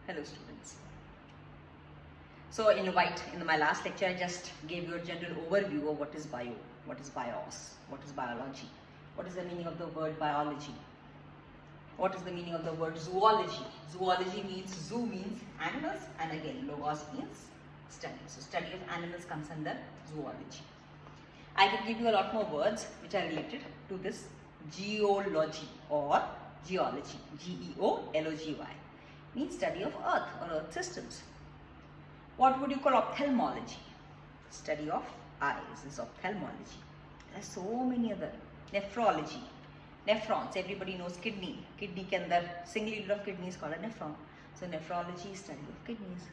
Hello students. So in my last lecture I just gave you a general overview of what is bio, what is bios, what is biology, what is the meaning of the word biology, what is the meaning of the word zoology. Zoology means zoo means animals, and again logos means study. So study of animals comes under zoology. I can give you a lot more words which are related to this geology or geology. Geology means study of earth or earth systems. What would you call ophthalmology? Study of eyes is ophthalmology. There are so many other. Nephrology. Nephrons, everybody knows kidney. Kidney ke andar single unit of kidney is called a nephron. So nephrology is study of kidneys.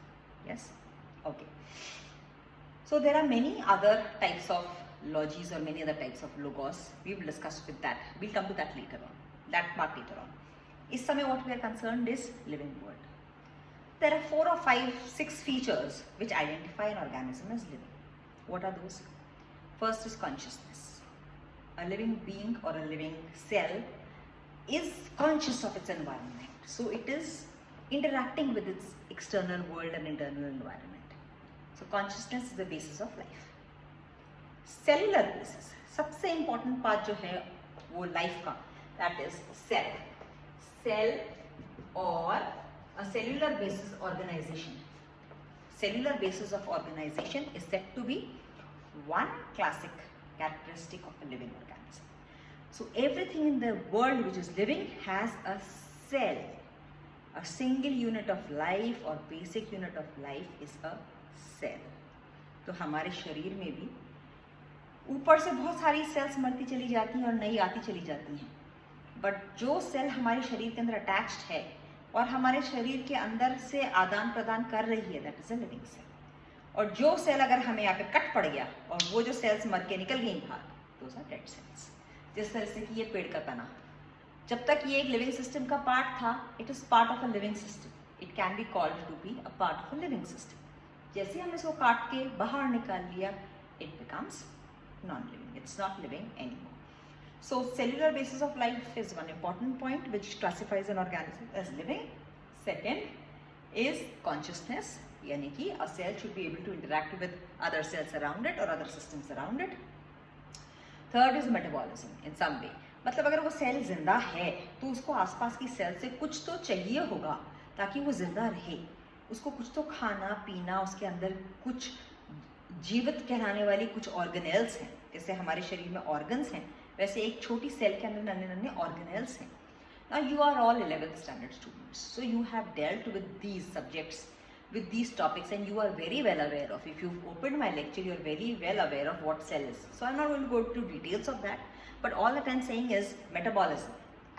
Yes? Okay. So there are many other types of logies or many other types of logos. We will discuss with that. We'll come to that later on. That part later on. Is समय what we are concerned is living world. There are 4 or 5, 6 features which identify an organism as living. What are those? First is consciousness. A living being or a living cell is conscious of its environment. So it is interacting with its external world and internal environment. So consciousness is the basis of life. Cellular basis. सबसे important part जो है वो life का, that is cell. Cell or a cellular basis organization. Cellular basis of organization is said to be one classic characteristic of a living organism. So everything in the world which is living has a cell. A single unit of life or basic unit of life is a cell. तो हमारे शरीर में भी ऊपर से बहुत सारी sales मरती चली जाती हैं और नई आती चली जाती हैं, बट जो सेल हमारे शरीर के अंदर अटैच्ड है और हमारे शरीर के अंदर से आदान प्रदान कर रही है, that is a living cell. और जो सेल अगर हमें यहाँ पे कट पड़ गया और वो जो सेल्स मर के निकल गई बाहर, दोस आर डेड सेल्स. जिस तरह से कि ये पेड़ का तना, जब तक ये एक लिविंग सिस्टम का पार्ट था, it is part of a living system. It can be called to be a part of a living system. जैसे हम इसको काट के बाहर निकाल लिया, it becomes non living. It's not living anymore. So cellular basis of life is one important point which classifies an organism as living. Second is consciousness, यानी कि a cell should be able to interact with other cells around it or other systems around it. Third is metabolism in some way. मतलब अगर वो cell जिंदा है तो उसको आसपास की सेल से कुछ तो चाहिए होगा ताकि वो जिंदा रहे. उसको कुछ तो खाना पीना, उसके अंदर कुछ जीवित कहलाने वाली कुछ ऑर्गेनेल्स हैं. जैसे हमारे शरीर में ऑर्गन्स हैं, वैसे एक छोटी सेल के अंदर नन्हे नन्हे ऑर्गेनेल्स हैं. Now you are all 11th standard students, so you have dealt with these subjects, with these topics, and you are very well aware of. If you've opened my lecture, you are very well aware of what cell is. So I'm not going to go into details of that, but all that I'm saying is metabolism,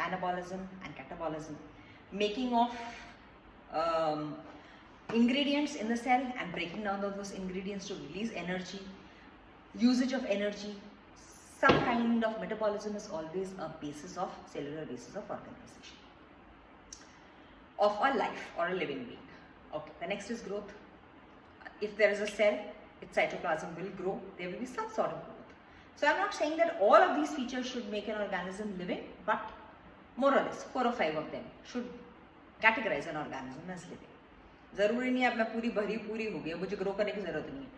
anabolism, and catabolism, making of ingredients in the cell and breaking down of those ingredients to release energy, usage of energy. Some kind of metabolism is always a basis of cellular basis of organization of a life or a living being. Okay, the next is growth. If there is a cell, its cytoplasm will grow. There will be some sort of growth. So I'm not saying that all of these features should make an organism living, but more or less 4 or 5 of them should categorize an organism as living. जरूरी नहीं अब मैं पूरी हो गई, मुझे grow करने की जरूरत नहीं है.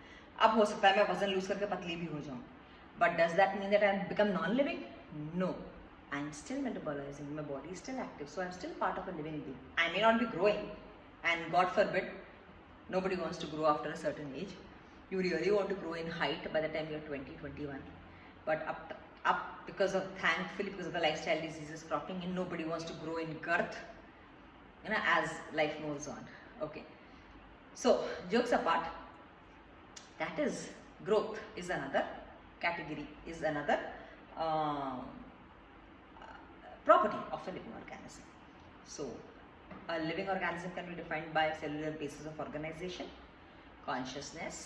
अब हो सकता है मैं वजन लूज करके पतली भी हो जाऊं. But does that mean that I become non-living? No. I'm still metabolizing. My body is still active. So I'm still part of a living being. I may not be growing. And God forbid, nobody wants to grow after a certain age. You really want to grow in height by the time you're 20, 21. But up because of, thankfully, because of the lifestyle diseases cropping in, nobody wants to grow in girth, as life moves on. Okay. So, jokes apart, that is, growth is another category, is another property of a living organism. So a living organism can be defined by cellular basis of organization. Consciousness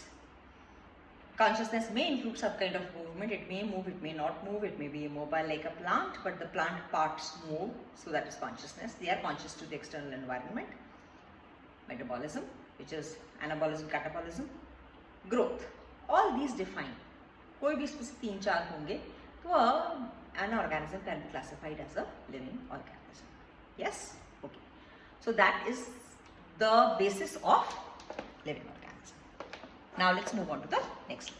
may include some kind of movement. It may move, it may not move, it may be immobile like a plant, but the plant parts move, so that is consciousness. They are conscious to the external environment. Metabolism, which is anabolism, catabolism. Growth, all these define. कोई भी इसमें से 3-4 होंगे तो an organism can be classified as a living organism. Yes? Okay. So that is the basis of living organism. Now let's move on to the next lecture.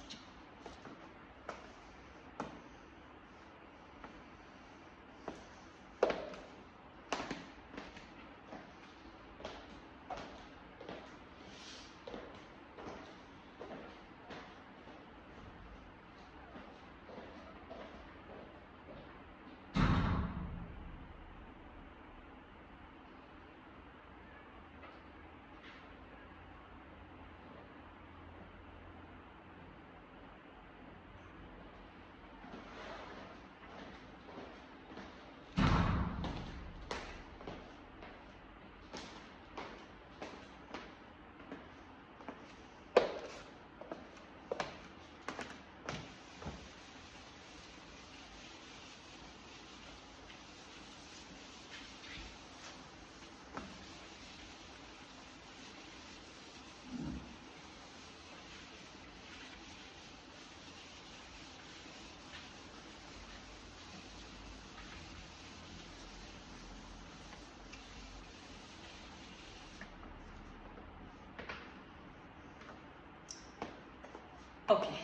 Okay,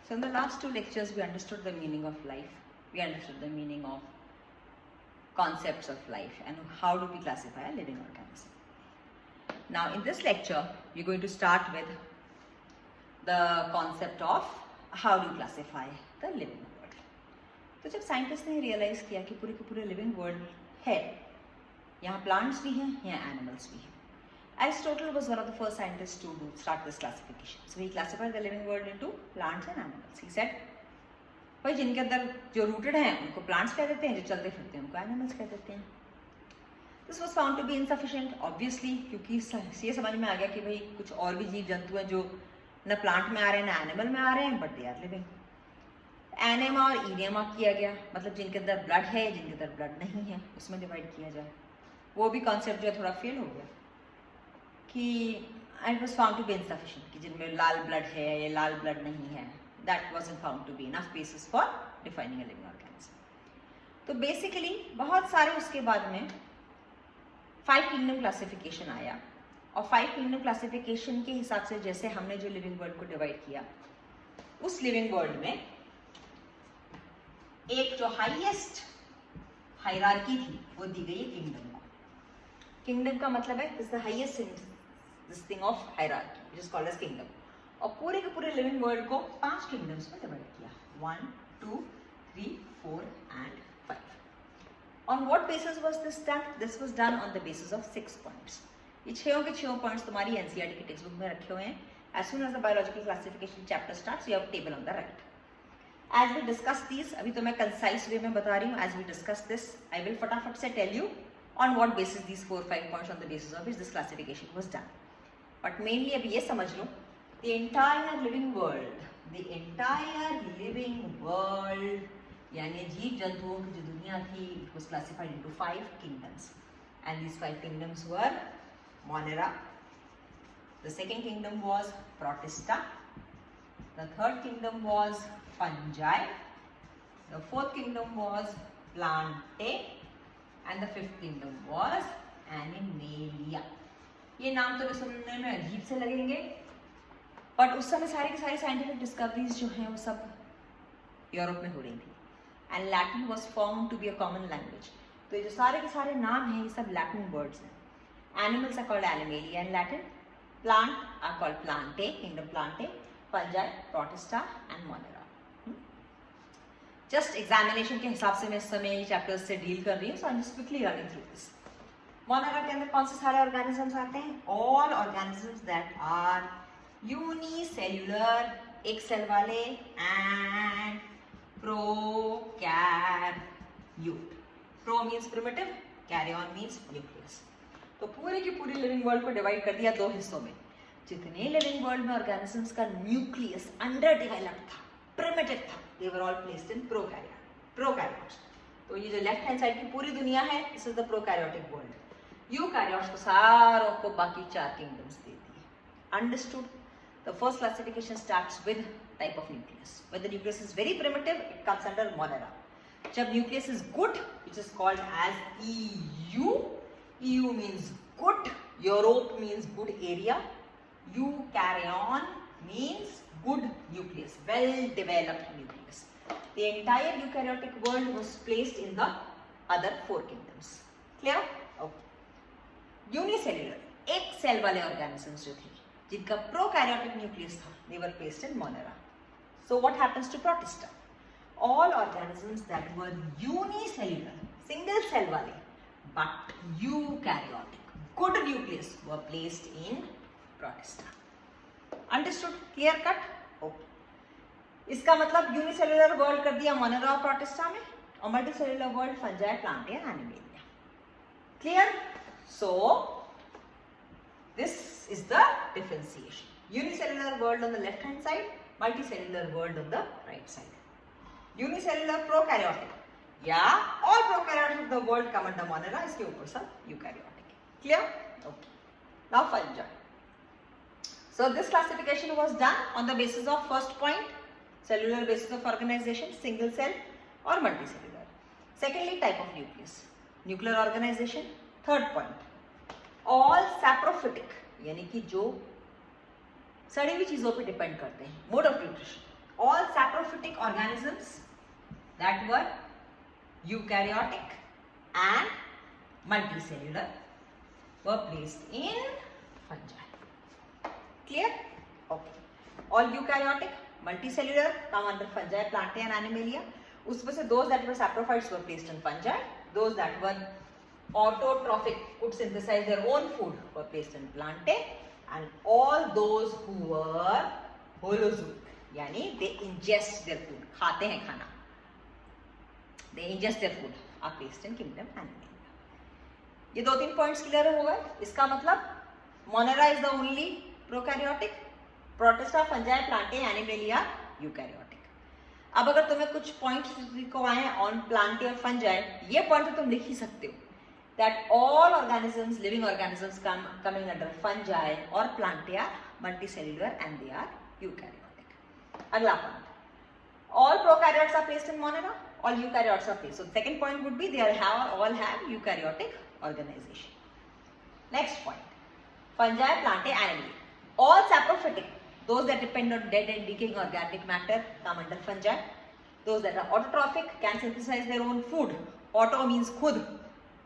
so in the last two lectures we understood the meaning of life, we understood the meaning of concepts of life and how do we classify a living organism. Now in this lecture we're going to start with the concept of how do you classify the living world. तो जब scientist ने realise किया कि पूरे के पूरे living world है, यहाँ प्लांट्स भी हैं, यहाँ एनिमल्स भी हैं. Aristotle was one of the first scientists to start this classification. So he classified the living world into plants and animals. He said, भाई जिनके अंदर जो rooted हैं उनको plants कह देते हैं, जो चलते फिरते हैं उनको animals कह देते हैं. This was found to be insufficient, obviously, क्योंकि ये समझ में आ गया कि भाई कुछ और भी जीव जंतु हैं जो न प्लांट में आ रहे हैं न एनिमल में आ रहे हैं, बट दे आर लिविंग. एनेमा और इनेमा किया गया, मतलब जिनके अंदर ब्लड है, जिनके अंदर ब्लड नहीं है, उसमें डिवाइड किया जाए. वो भी कॉन्सेप्ट जो है थोड़ा फेल हो गया कि it was found to be insufficient, कि जिनमें लाल ब्लड है या लाल ब्लड नहीं है, that wasn't found to be enough basis for defining a living organism. तो बेसिकली बहुत सारे उसके बाद में 5 किंगडम क्लासिफिकेशन आया, और 5 किंगडम क्लासिफिकेशन के हिसाब से जैसे हमने जो लिविंग वर्ल्ड को डिवाइड किया, उस लिविंग वर्ल्ड में एक जो हाईएस्ट हायरार्की थी वो दी गई है किंगडम को. किंगडम का मतलब है this the highest this thing of hierarchy which is called as kingdom. और पूरे के पूरे लिविंग वर्ल्ड को 5 किंगडम्स में डिवाइड किया, 1 2 3 4 and 5. On what basis was this done? This was done on the basis of 6 points. ये 6 points तुम्हारी NCERT की टेक्स्ट बुक में रखे हुए हैं. As soon as the biological classification chapter starts you have table on the right. As we discuss these, अभी तो मैं कंसाइज वे में बता रही हूँ. As we discuss this, I will फटाफट से tell you on what basis these 4-5 points on the basis of which this classification was done. But mainly अभी ये समझ लो, the entire living world, यानी जीव जंतुओं की जो दुनिया थी, it was classified into 5 kingdoms, and these 5 kingdoms were Monera. The second kingdom was Protista. The third kingdom was Fungi. The fourth kingdom was Plantae, and the fifth kingdom was Animalia. ये नाम तो सुनने में अजीब से लगेंगे, but उस समय सारी की सारी साइंटिफिक डिस्कवरीज जो हैं वो सब यूरोप में हो रही थी, and Latin was formed to be a common language. तो ये जो सारे के सारे नाम हैं ये सब लैटिन वर्ड्स हैं. Animals are called Animalia in Latin, plant are called Plantae, kingdom Plantae, Fungi, Protista and Monera. Just examination के हिसाब से मैं इस समय ये चैप्टर्स से डील कर रही हूँ, so I am just quickly running through this. Monera के अंदर कौन से सारे ऑर्गेनिजम्स आते हैं? All organisms that are unicellular, एक सेल वाले, and prokaryote. Pro means primitive, karyon means nucleus. तो पूरे की पूरी लिविंग वर्ल्ड को डिवाइड कर दिया 2 हिस्सों में. जितने लिविंग वर्ल्ड में ऑर्गेनिजम्स का न्यूक्लियस अंडर डेवलप्ड था, प्रिमिटिव था, they were all placed in prokaryotes. तो ये जो लेफ्ट हैंड साइड की पूरी दुनिया है, this is the prokaryotic world. Eukaryotes को सारों को बाकी 4 किंगडम्स दे दिए. Understood? The first classification starts with type of nucleus. When the nucleus is very primitive, it comes under Monera. जब nucleus is good, which is called as EU. EU means good. Europe means good area. Eukaryon means good nucleus, well developed nucleus. The entire eukaryotic world was placed in the other 4 kingdoms. Clear? Okay. Unicellular, एक cell वाले organisms जो थे, जिनका prokaryotic nucleus था, they were placed in Monera. So what happens to Protista? All organisms that were unicellular, single cell वाले, but eukaryotic, good nucleus were placed in Protista. Understood? Clear cut? Okay. इसका मतलब unicellular world कर दिया Monera और Protista में, और multicellular world fungi, plantae, animalia. Clear? So this is the differentiation. Unicellular world on the left hand side, multicellular world on the right side. Unicellular prokaryotic या all prokaryotic of the world come under Monera, इसके ऊपर सब eukaryotic. Clear? Okay. Now fungi. So this classification was done on the basis of first point, cellular basis of organization, single cell or multicellular. Secondly, type of nucleus, nuclear organization. Third point, all saprophytic, यानी कि जो सड़ी हुई चीजों पे depend करते हैं, mode of nutrition. All saprophytic organisms that were eukaryotic and multicellular were placed in fungi. Clear? Okay. All eukaryotic, multicellular come under fungi, plantae and animalia. उसमें से those that were saprophytes were placed in fungi. Those that were autotrophic, could synthesize their own food, were placed in plantae. And all those who were holozoic, यानी they ingest their food, खाते हैं खाना, they ingest their food, are placed in kingdom animalia. ये 2-3 points clear हो गए. इसका मतलब Monera is the only prokaryotic, Protista, fungi, plantae, animalia, eukaryotic. अब अगर तुम्हें कुछ पॉइंट्स लिखवाए ऑन प्लांटे और फंजाई, ये पॉइंट तो तुम लिख ही सकते हो, that all organisms, living organisms coming under fungi और plantae are multicellular and they are eukaryotic. अगला point, all prokaryotes are placed in Monera, all eukaryotes are placed. So second point would be they all have eukaryotic organisation. Next point, fungi, plantae, animalia. All saprophytic, those that depend on dead and decaying organic matter, come under fungi. Those that are autotrophic can synthesize their own food. Auto means khud,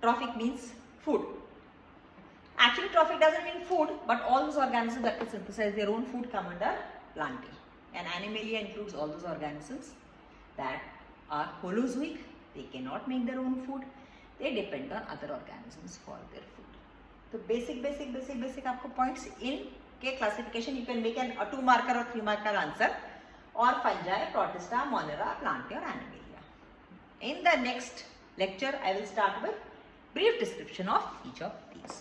trophic means food. Actually, trophic doesn't mean food, but all those organisms that can synthesize their own food come under plantae. And animalia includes all those organisms that are holozoic. They cannot make their own food. They depend on other organisms for their food. तो basic आपको points in के classification, you can make an 2 marker और 3 marker answer, और fungi, protista, Monera, Plantae और animalia. In the next lecture I will start with brief description of each of these.